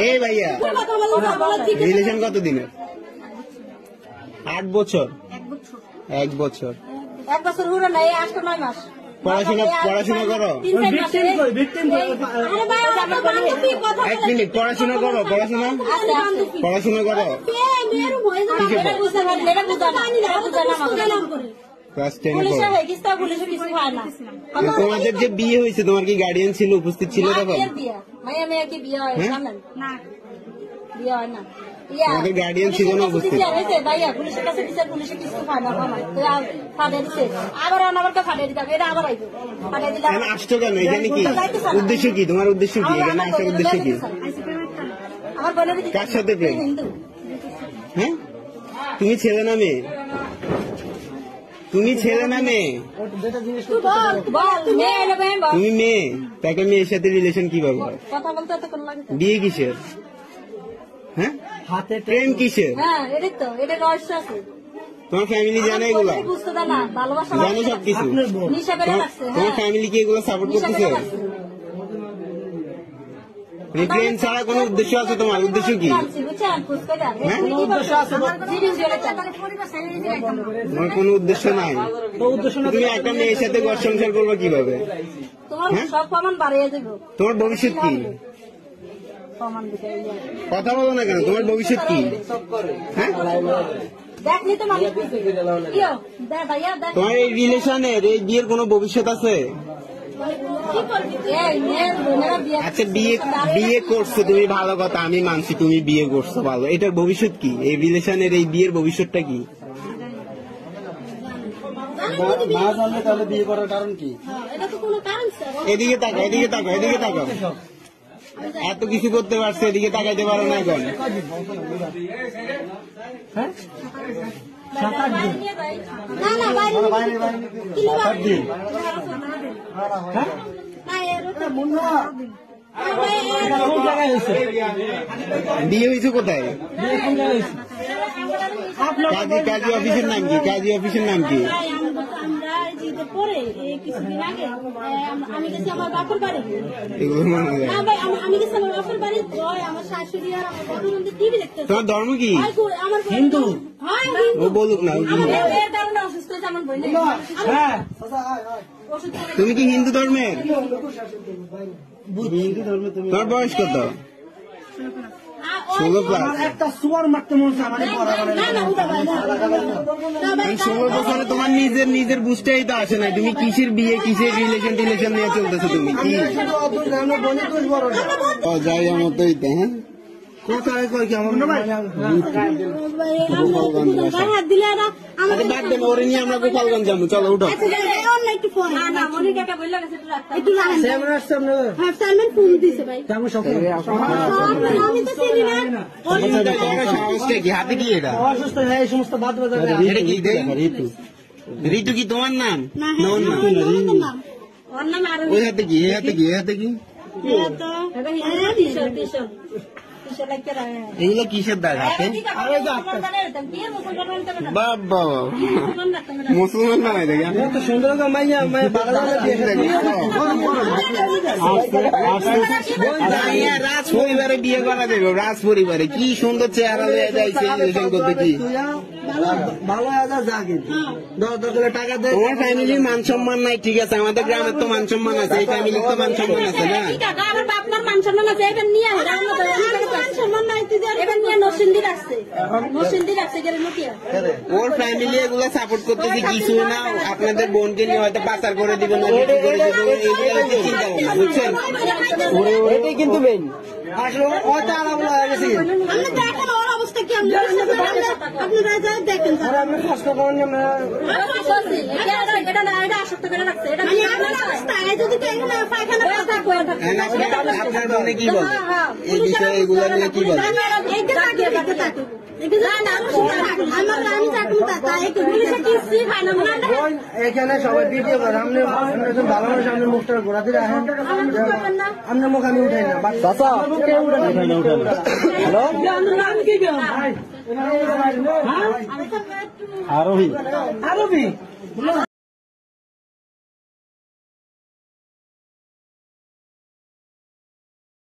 এই ভাইয়া রিলেশন কত দিনের? 8 বছর। 1 বছর পুরো নাই, 8-9 মাস। পড়াশোনা করো? 1 মিনিট, পড়াশোনা করো? পড়াশোনা করো? ক্লাস 10 তোমাদের যে বিয়ে হয়েছে তোমার কি গার্ডিয়ান ছিল, উপস্থিত ছিল তখন? আমাদের গার্ডিয়ান ছিল না উপস্থিত? আসছো কেন এখানে? কি উদ্দেশ্য কি তোমার? উদ্দেশ্য কি এখানে আসার উদ্দেশ্য কি? কার সাথে প্রেম? হ্যাঁ, তুমি ছেলে না মেয়ে? তুমি ছেলে না মেয়ে? তুমি মেয়ে, তাকে মেয়ের সাথে রিলেশন কিভাবে হয়? বিয়ে কিসের? হ্যাঁ, প্রেম কিসের? তোমার ফ্যামিলি জানে এগুলো? জানে সবকিছু? তোমার ফ্যামিলি কি এগুলো সাপোর্ট করতেছে? প্রেম ছাড়া কোন উদ্দেশ্য আছে তোমার? উদ্দেশ্য কি? তোমার কোন উদ্দেশ্য নাই? তুমি একটা মেয়ের সাথে ঘর সংসার করবো কিভাবে? তোমার ভবিষ্যৎ কি? কথা বলো না কেন? তোমার ভবিষ্যৎ কি? হ্যাঁ, তোমার এই রিলেশনের, এই বিয়ের কোন ভবিষ্যৎ আছে? আচ্ছা, বিয়ে করছো তুমি, ভালো কথা, আমি মানছি তুমি বিয়ে করছো, ভালো। এটার ভবিষ্যৎ কি? এই রিলেশনের এই বিয়ের ভবিষ্যৎটা কি? তাহলে বিয়ে করার কারণ কি? এদিকে তাকাও, এদিকে তাকাও, এদিকে তাকাও। এত কিছু করতে পারছো, এদিকে তাকাইতে পারো না এখন? বিয়ে হয়েছে কোথায়? কাজী অফিসের নাম কি? কাজী অফিসের নাম কি? কিছুদিন আগে আমি গেছি আমার বাপের বাড়ি। আমি গেছি আমার বাপের বাড়ি, আমার শাশুড়ি আর আমার বড় বোন টিভি দেখতেছে। তোমার ধর্ম কি? হিন্দু। ও বলুক না। অসুস্থ হয়েছে আমার বোন। তুমি কি হিন্দু ধর্মের? তোমার বয়স কত? 16+। একটা সুয়ার মারতে মনে হচ্ছে আমার 16 বছরে তোমার নিজের বুঝতেই তো আসে নাই। তুমি কিসের বিয়ে, কিসের রিলেশন নিয়ে চলতেছো? তুমি কি যাই আমার তো এইটা। হ্যাঁ, কোথায় কই কি আমার বাদ দেন, ওরে নিয়ে আমরা গোপালগঞ্জ যাবো। চলো উঠো। হাতে কি এটা? ঋতু কি তোমার নাম? ওই হাতে কি? এই হাতে কি? এই হাতে কি? এগুলো কিসের দাগ হাতে? বাবা, মুসলমান বানাই দেখি সুন্দর রাজ পরিবারে বিয়ে করা যাবে। রাজ পরিবারে কি সুন্দর চেহারা হয়ে যাইছে করতে। কি টাকা দেয়? তোমার ফ্যামিলির মান সম্মান নাই, ঠিক আছে। আমাদের গ্রামের তো মান সম্মান আছে, এই ফ্যামিলির তো মান সম্মান আছে না? মান সম্মান আছে, এবার নিয়ে ওর ফ্যামিলি এগুলো সাপোর্ট করতেছে কিছু না। আপনাদের বোনকে নিয়ে হয়তো পাচার করে দিবেন, চিন্তা ভাবনা, বুঝছেন? এটাই কিন্তু মেইন। আসলে অবস্থা কি আপনারা দেখেন, আপনার বোনে কি বলে এই বিষয়ে? এগুলো নিয়ে কি বলে? এখানে সবাই ভিডিও করে, আপনি ভালো মানুষ, আপনার মুখটা ঘোরা দিয়ে রাখেন, আপনার মুখ আমি উঠাই না। হ্যালো, আরবি